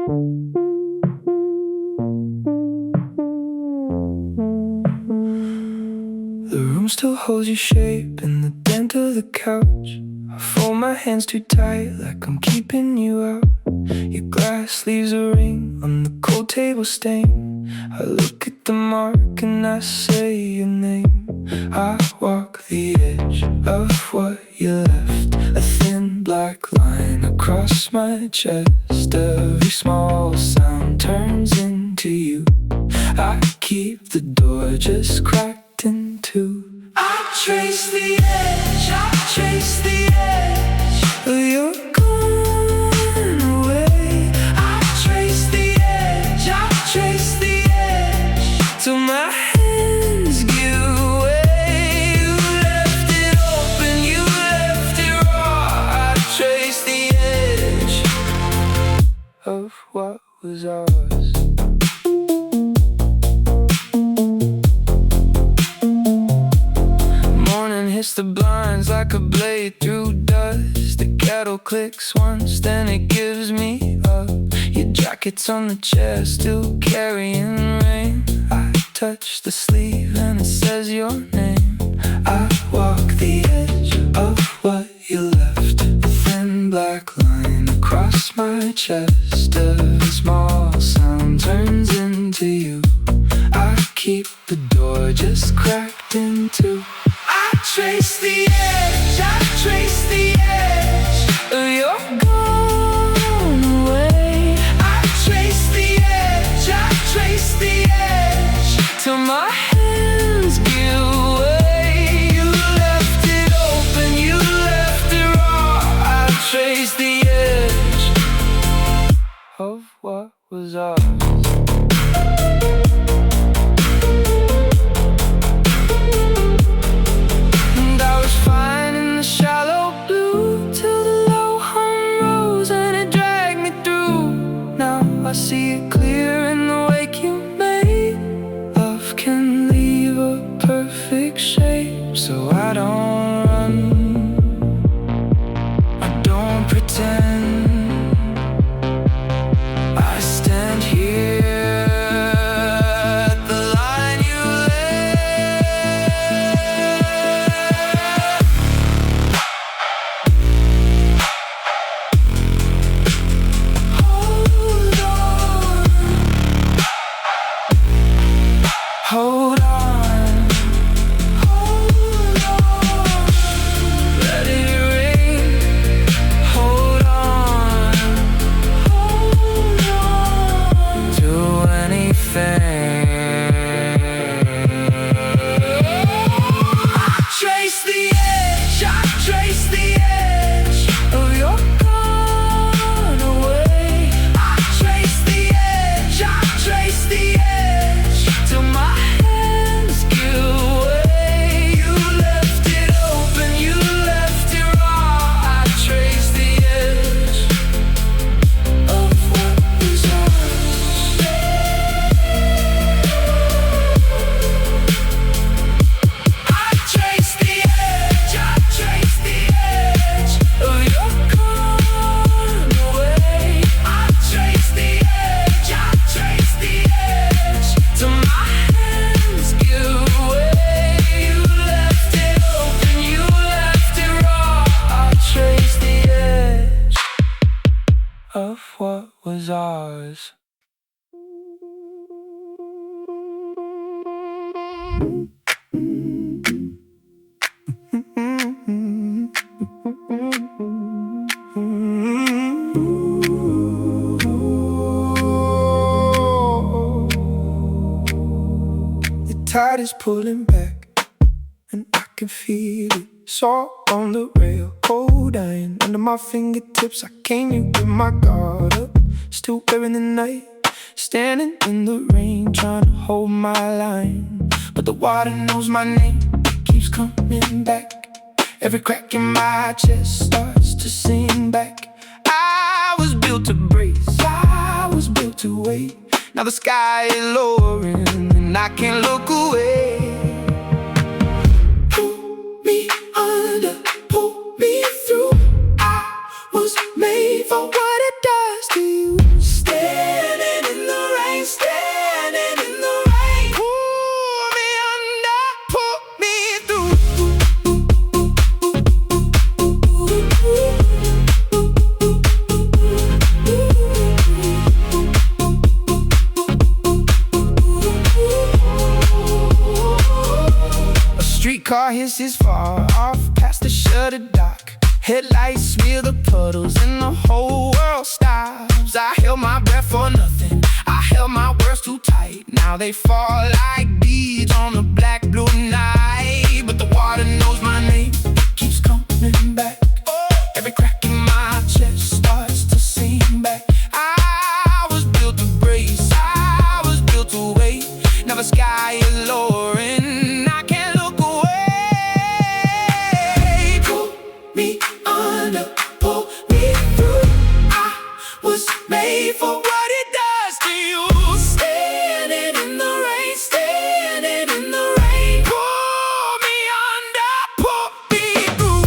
The room still holds your shape in the dent of the couch. I fold my hands too tight like I'm keeping you out. Your glass leaves a ring on the cold table stain. I look at the mark and I say your name. I walk the edge of what you left, a thin black line across my chest. Every small sound turns into you. I keep the door just cracked in two. I trace the edge, I trace the edge of your gone away. I trace the edge, I trace the edge till my hands give way. You left it open, you left it raw. I trace the edge of what was ours. Hits the blinds like a blade through dust. The kettle clicks once, then it gives me up. Your jacket's on the chair, still carrying rain. I touch the sleeve and it says your name. I walk the edge of what you left, a thin black line across my chest. Every small sound turns into you. I keep the door just cracked in two. I trace the edge, I trace the edge of your gone away. I trace the edge, I trace the edge till my hands give way. You left it open, you left it raw. I trace the edge of what was ours. I see it clear in the wake you made. Love can leave a perfect shape, so I don't run, I don't pretend. I stand here at the line you hold on, let it rain. Hold on to anything. I trace the edge, I trace the edge of your gone away. I trace the edge, I trace the edge till my of what was ours. The tide is pulling back and I can feel it. Salt on the rail, cold iron under my fingertips. I came here with my guard up, still wearing the night. Standing in the rain, trying to hold my line, but the water knows my name, it keeps coming back. Every crack in my chest starts to sing back. I was built to brace, I was built to wait. Now the sky is lowering and I can't look away. Pull me through. I was made for what it does to you. Stay Headlights smear the puddles and the whole world stops. I held my breath for nothing, I held my words too tight. Now they fall like beads on a black blue night. But the water knows my name, keeps coming back. Every crack in my chest starts to sing back. I was built to brace, I was built to wait. Now the sky is lowering, I can't look away. Pull me under, pull me through. I was made for what it does to you. Standing in the rain, standing in the rain. Pull me under, pull me through.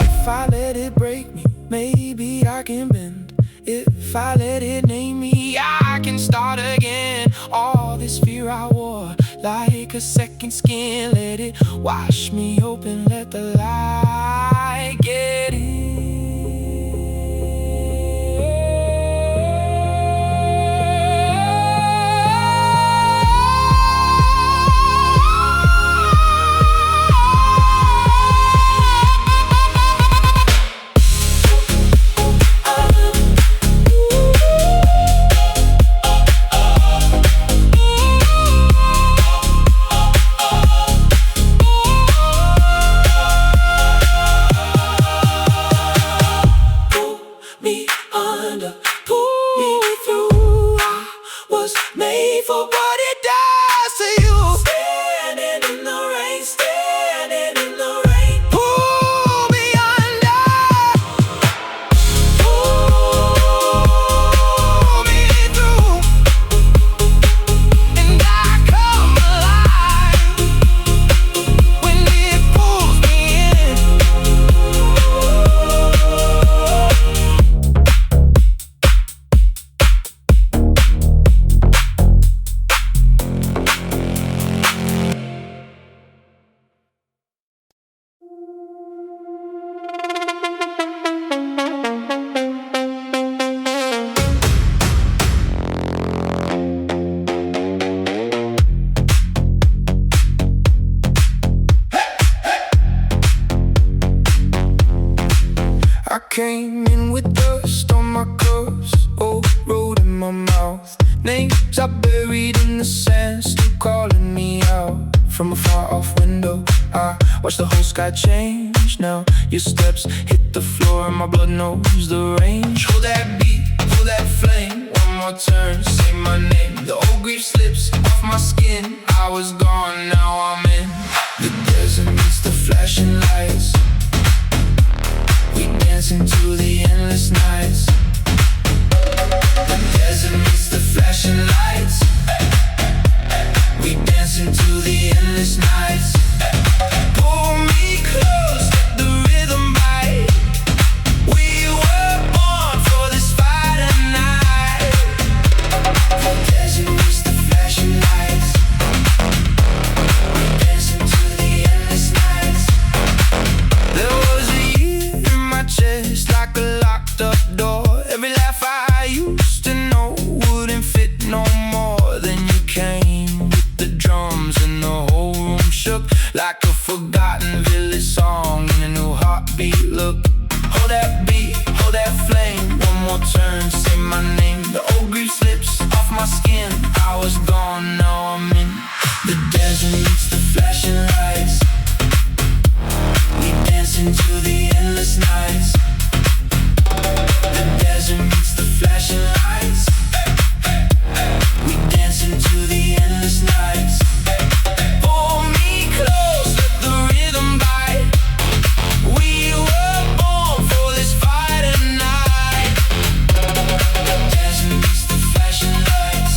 If I let it break me, maybe I can bend. If I let it name me, I can start again. All this fear I wore like a second skin, let it wash me open, let the light get in. Me under, pull me through. I was made for what it does to you. Standing in the rain, standing in the rain. Pull me under, pull me through. And I come alive when it pulls me in. I came in with dust on my clothes, old road in my mouth. Names I buried in the sand, still calling me out. From a far off window, I watch the whole sky change. Now your steps hit the floor and my blood knows the range. Hold that beat, pull that flame. One more turn, say my name. The old grief slips off my skin. I was gone, now I'm in. The desert meets the flashing lights. We dance into the endless nights. The desert meets the flashing lights. We dance into the endless nights. Pull me close, let the rhythm bite. We were born for this fight tonight. The desert meets the flashing lights. We dance into the endless nights. There was a year in my chest, like a locked up door. Every laugh I used to know wouldn't fit no more. Then you came with the drums and the whole room shook, like a forgotten village song in a new heartbeat. Look, hold that beat, hold that flame. One more turn, say my name. The old grief slips off my skin. I was gone, now I'm in. The desert meets the flashing lights. We dance into the endless nights. The desert meets the flashing lights. We dance into the endless nights. Pull me close, let the rhythm bite. We were born for this fight tonight. The desert meets the flashing lights.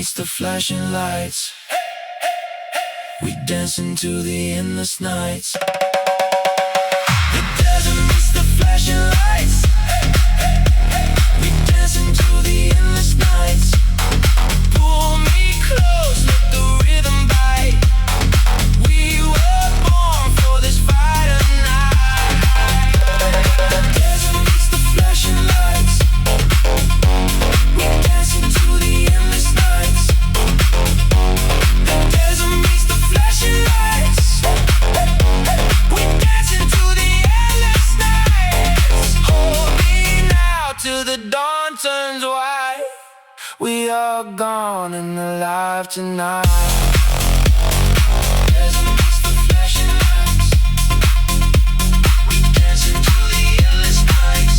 meets the flashing lights. We dance into the endless nights. The desert meets the flashing lights. We dance into the endless nights. Pull me close, let the rhythm bite. We were born for this fight tonight. The desert meets the flashing lights. We dance into the endless nights. The desert meets the flashing lights. We dance into the endless nights. Hold me now till the dawn turns white. We are gone and alive tonight. Desert meets the flashing lights. We dance into the endless nights.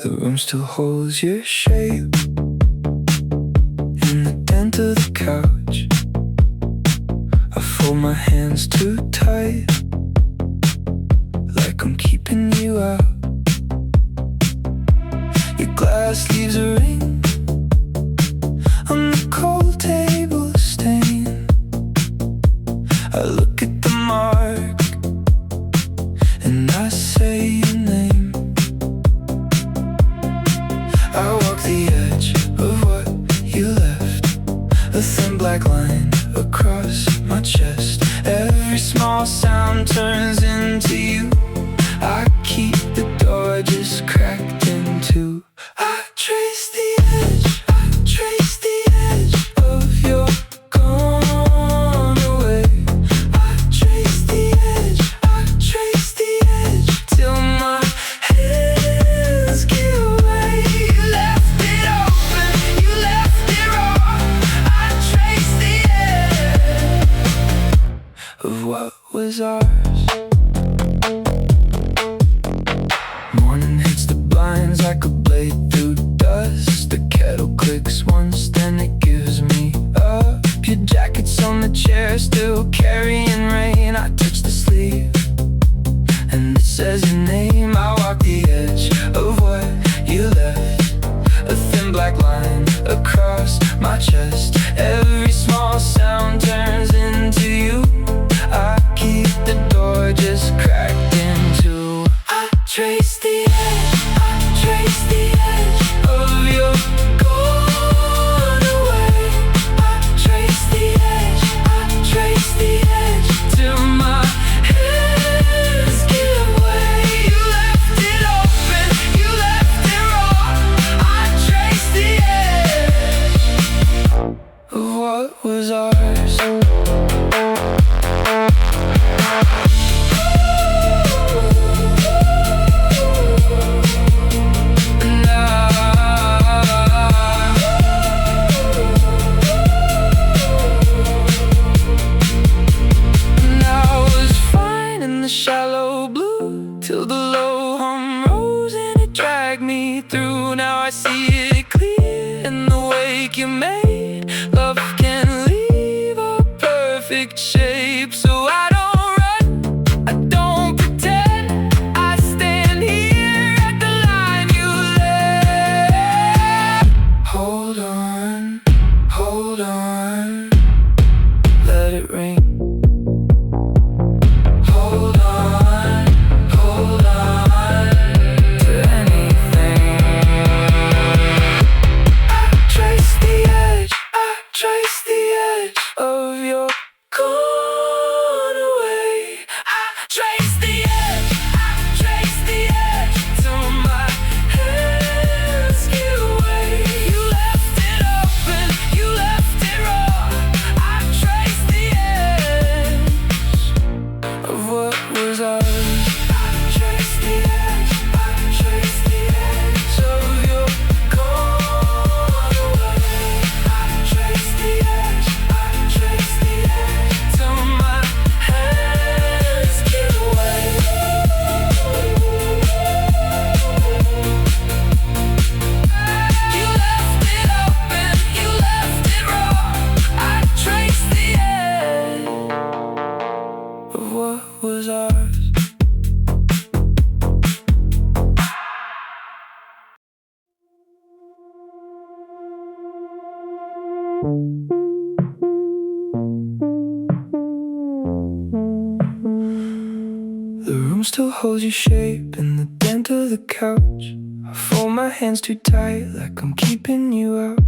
The room still holds your shape in the dent of the couch. I fold my hands too tight, like I'm keeping you out. Your glass leaves a ring on the cold table stain. I look at the mark and I say your name. I walk the edge of what you left, a thin black line across my chest. Every small sound turns into you. I keep the door just cracked in two. I trace the edge, I trace the edge of your gone away. I trace the edge, I trace the edge till my hands give away. You left it open, you left it raw. I trace the edge of what was ours. Morning hits the blinds like a blade through dust. The kettle clicks once, then it gives me up. Your jacket's on the chair, still carrying rain. I touch the sleeve, and it says your name. I walk the edge of what you left, a thin black line across my chest. Every small sound turns into you. I keep the door just cracked in two. I trace the edge, I trace the edge of your gone away. I trace the edge, I trace the edge till my hands give way. You left it open, you left it raw. I trace the edge of what was ours. Shallow blue till the low hum rose and it dragged me through. Now I see it clear in the wake you made. Love can leave a perfect shape, so I don't run, I don't pretend. I stand here at the line you left. Hold on, let it ring. Trace the edge room still holds your shape in the dent of the couch. I fold my hands too tight like I'm keeping you out.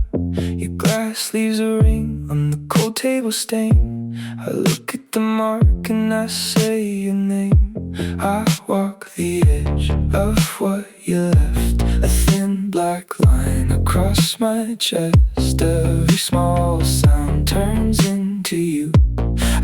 Your glass leaves a ring on the cold table stain. I look at the mark and I say your name. I walk the edge of what you left, a thin black line across my chest. Every small sound turns into you.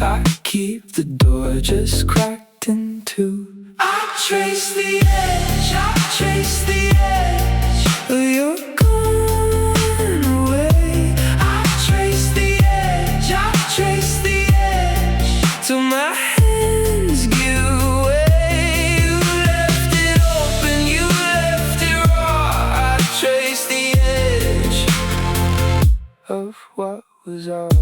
I keep the door just cracked in two. I trace the edge, I trace the edge of your gone away. I trace the edge, I trace the edge till my hands give way. You left it open, you left it raw. I trace the edge of what was ours.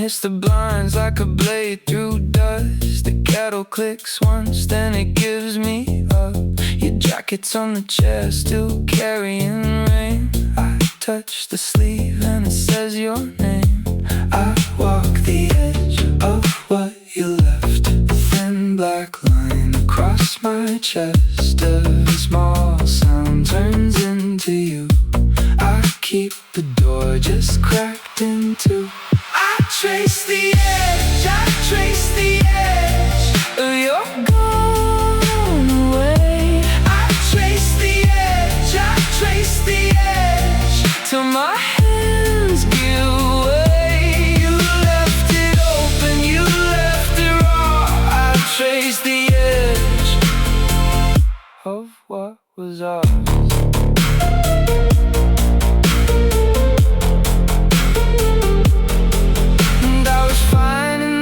Hits the blinds like a blade through dust. The kettle clicks once, then it gives me up. Your jacket's on the chair, still carrying rain. I touch the sleeve and it says your name. I walk the edge of what you left, a thin black line across my chest. Every small sound turns into you. I keep the door just cracked in two. I trace the edge, I trace the edge of your gone away. I trace the edge, I trace the edge till my hands give way. You left it open, you left it raw. I trace the edge of what was ours.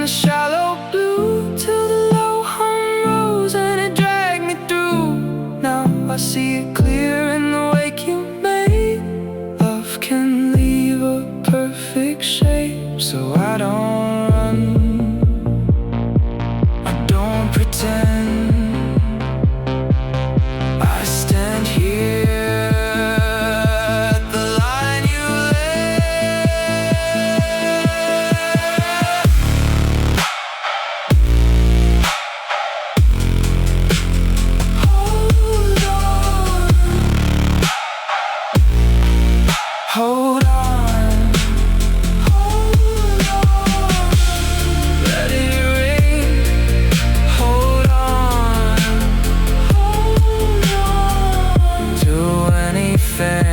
Shallow blue till the low hum rose and it dragged me through. Now I see it clear in the wake you made. Love can leave a perfect shape, so I don't run, I don't pretend. I stand here at the line you hold on, let it rain. Hold on to anything.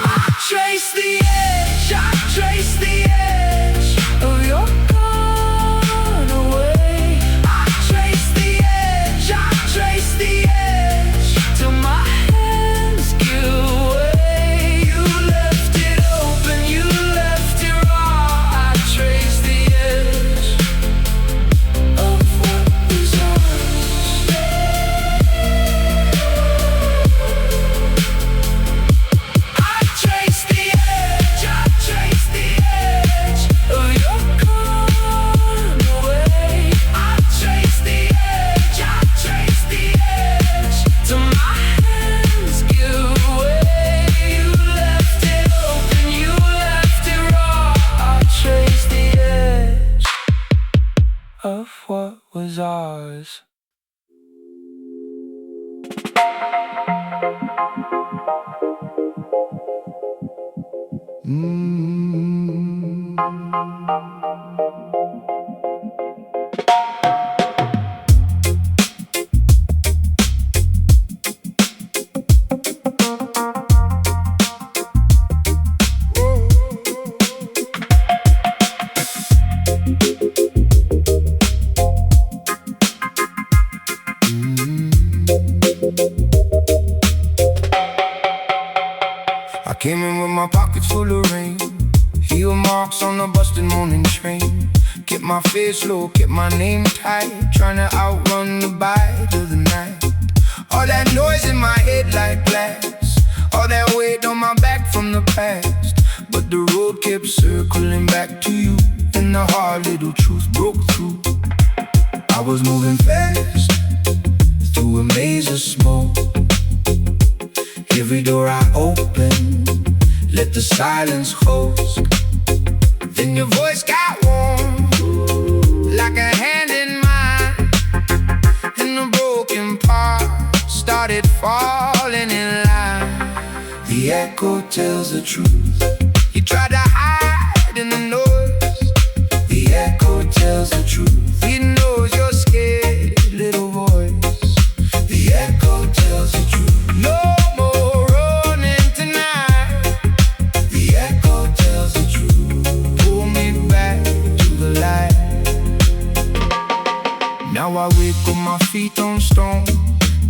I trace the edge, I trace the edge of your gone away. I trace the edge, I trace the edge till my hands give way. You left it open, you left it raw. I trace the edge of what was ours. I trace the edge, I trace the edge of your gone away. I trace the edge, I trace the edge till my hands give way. You left it open, you left it raw. I trace the edge of what was ours. I came in with my pockets full of rain, heel marks on the busted morning train. Kept my face low, kept my name tight, trying to outrun the bite of the night. All that noise in my head like glass, all that weight on my back from the past. But the road kept circling back to you, and the hard little truth broke through. I was moving fast through a maze of smoke, Every door I open, let the silence host. Then your voice got warm, like a hand in mine, and the broken part started falling in line. The echo tells the truth. You try to hide in the noise. The echo tells the truth. It knows your scared little voice. The echo tells the truth. No more running tonight. The echo tells the truth. Pull me back to the light. Now I wake with my feet on stone.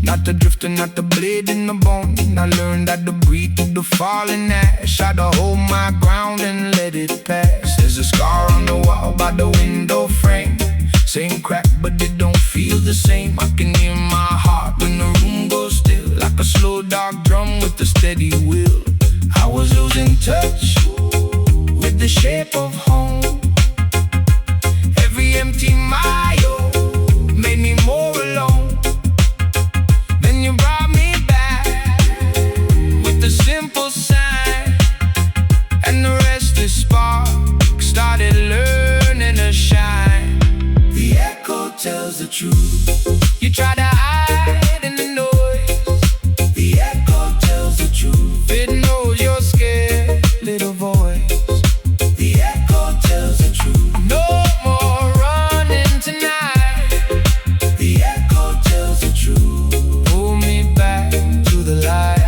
Not the drifter, not the blade in the bone. I learned how to breathe through the falling ash. How to hold my ground and let it pass. There's a scar on the wall by the window frame. Same crack, but it don't feel the same. I can hear my heart when the room goes still, like a slow dark drum with a steady wheel. I was losing touch with the shape of home. Every empty mile made me more alone. Then you brought me back with a simple sign, and the restless spark started learning to shine. The echo tells the truth. You try to hide in the noise. The echo tells the truth. It knows your scared little voice. The echo tells the truth. No more running tonight. The echo tells the truth. Pull me back to the light.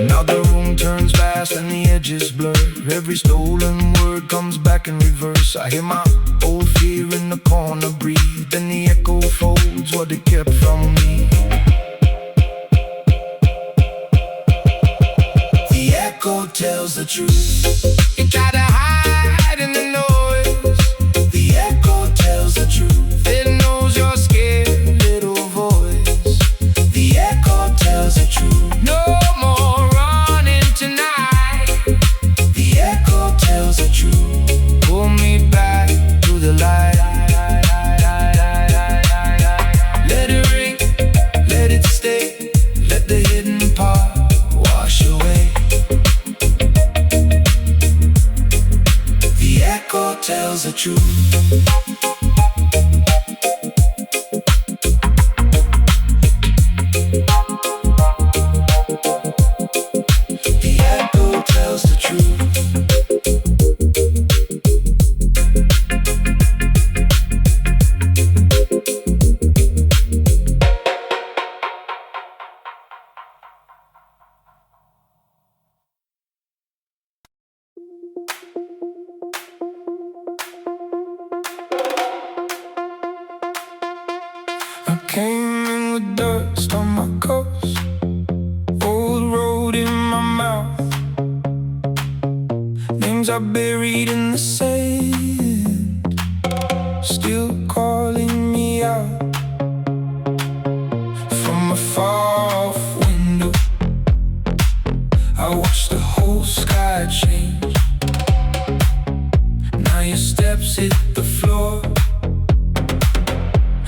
Now the room turns vast and the edges blur. Every stolen word comes back in reverse. I hear my old fear in the corner breathe, and the echo folds what it kept from me. The echo tells the truth. You try to hide in the noise. The echo tells the truth. It knows your scared little voice. The echo tells the truth. No more running tonight. The echo tells the truth. Pull me back to the light. Let it ring, let it stay. Let the hidden part wash away. The echo tells the truth. The echo tells the truth. I came in with dust on my cuffs, old road in my mouth, names are buried in the sand, still calling me out from a far-off window. I watched the whole sky change. Now your steps hit the floor,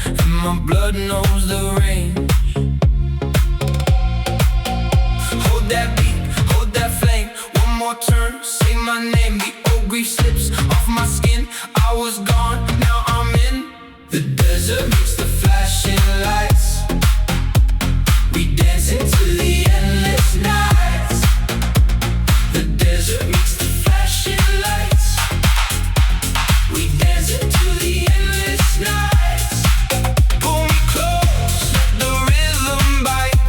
and my blood knows the range. Hold that beat, hold that flame. One more turn, say my name. The old grief slips off my skin. I was gone, now I'm in. The desert meets the flashing lights. We dance into the endless nights. The desert meets the flashing lights. We dance into the endless nights. Pull me close, let the rhythm bite.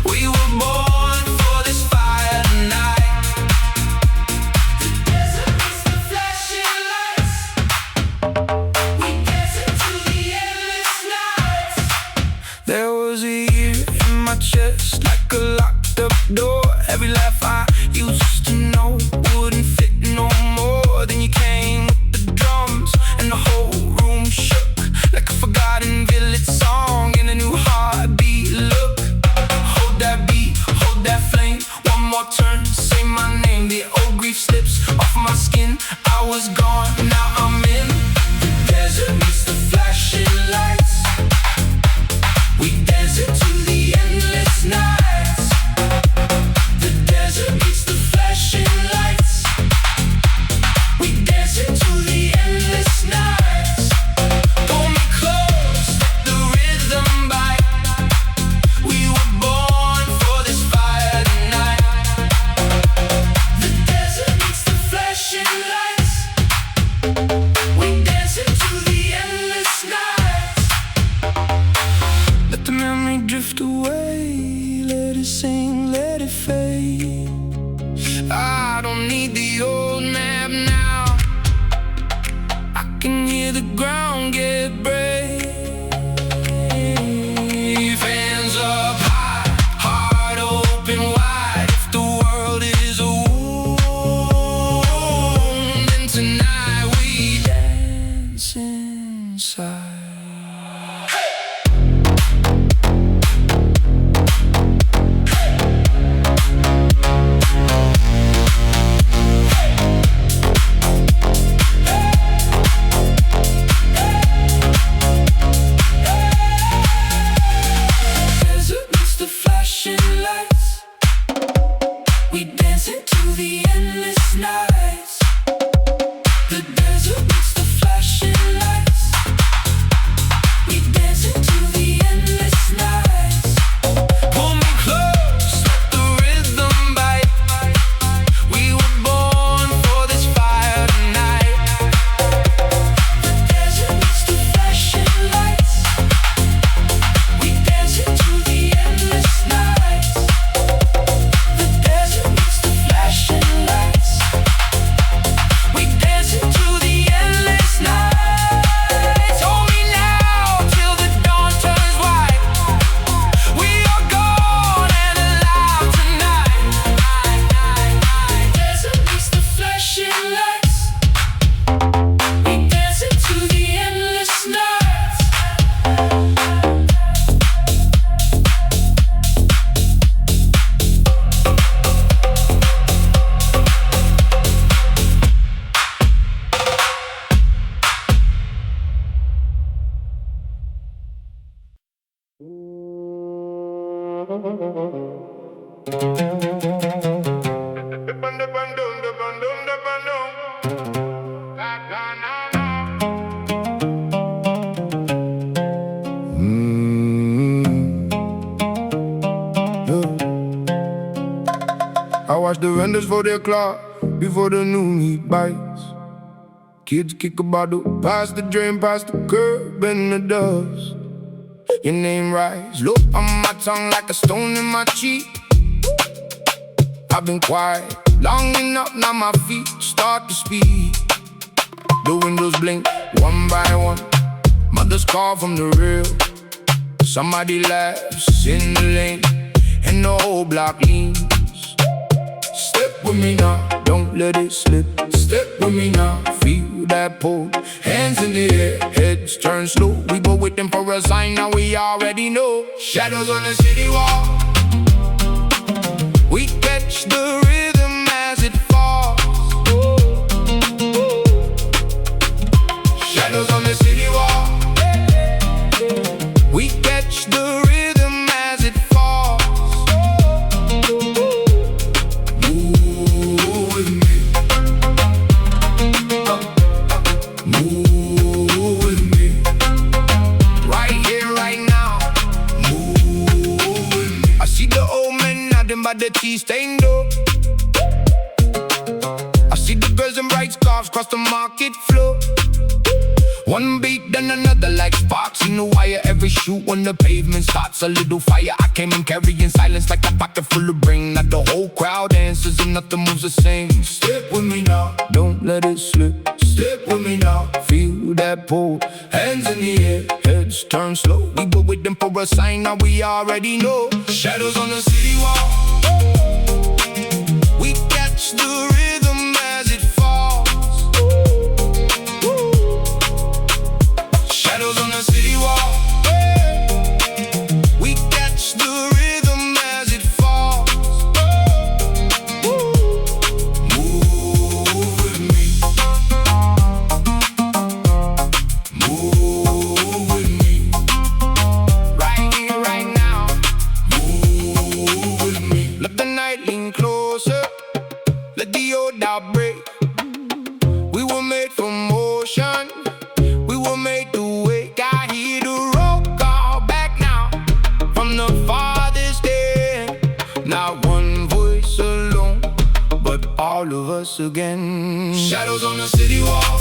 We were born for this fire tonight. The desert meets the flashing lights. We dance into the endless nights. There was a year in my chest, like a locked up door. Every laugh I used to know wouldn't fit no more. Then you came with the drums, and the whole room shook like a forgotten village song in a new heartbeat. Look, hold that beat, hold that flame. One more turn, say my name. on, now I'm in. The desert meets the flashing lights. We dance into the endless nights. The desert meets the flashing lights. We dance into the endless nights. Pull me close, let the rhythm bite. We were born for this fire tonight. The desert meets the flashing lights. We dance into the endless nights. Let the memory drift away. Let it sing, let it fade. I don't need the old map now. I can hear the ground get brave. Hands up high, heart open wide. If the world is a wound, then tonight we dance inside. Desert meets the flashing lights. We dance into the endless nights. The desert meets the flashing lights. We dance into the endless nights. Pull me close, let the rhythm bite. We were born for this fire tonight. The desert meets the flashing lights. We dance into the endless nights. The desert meets the flashing lights. We dance into the endless nights. Hold me now till the dawn turns white. We are gone and alive tonight. The desert meets the flashing lights. We dance into the endless nights. I watch the vendors for their clock before the new meat bites. Kids kick a bottle past the drain, past the curb and the dust. Your name rise, look on my tongue like a stone in my cheek. I've been quiet long enough, now my feet start to speak. The windows blink one by one, mothers call from the rear. Somebody laughs in the lane and the whole block leans. Step with me now, don't let it slip. Step with me now, feel that pull. Hands in the air, heads turn slow. We were waiting for a sign, now we already know. Shadows on the city wall. We catch the rhythm as it falls. Shadows on the city wall. We catch the rhythm as it falls. Move with me. Move with me. Right here, right now. Move with me. I see the old man nodding by the tea stained door. I see the girls in bright scarves cross the market floor. One beat, then another like sparks in the wire. Every shoot when the pavement starts a little fire. I came in carrying silence like a pocket full of brain. Not the whole crowd answers and nothing moves the same. Step with me now, don't let it slip. Step with me now, feel that pull. Hands in the air, heads turn slow. We were waiting for a sign, now we already know. Shadows on the city wall. We catch the rhythm as it falls. Shadows on the city wall. We catch the rhythm as it falls. Move with me. us again. Shadows on the city wall,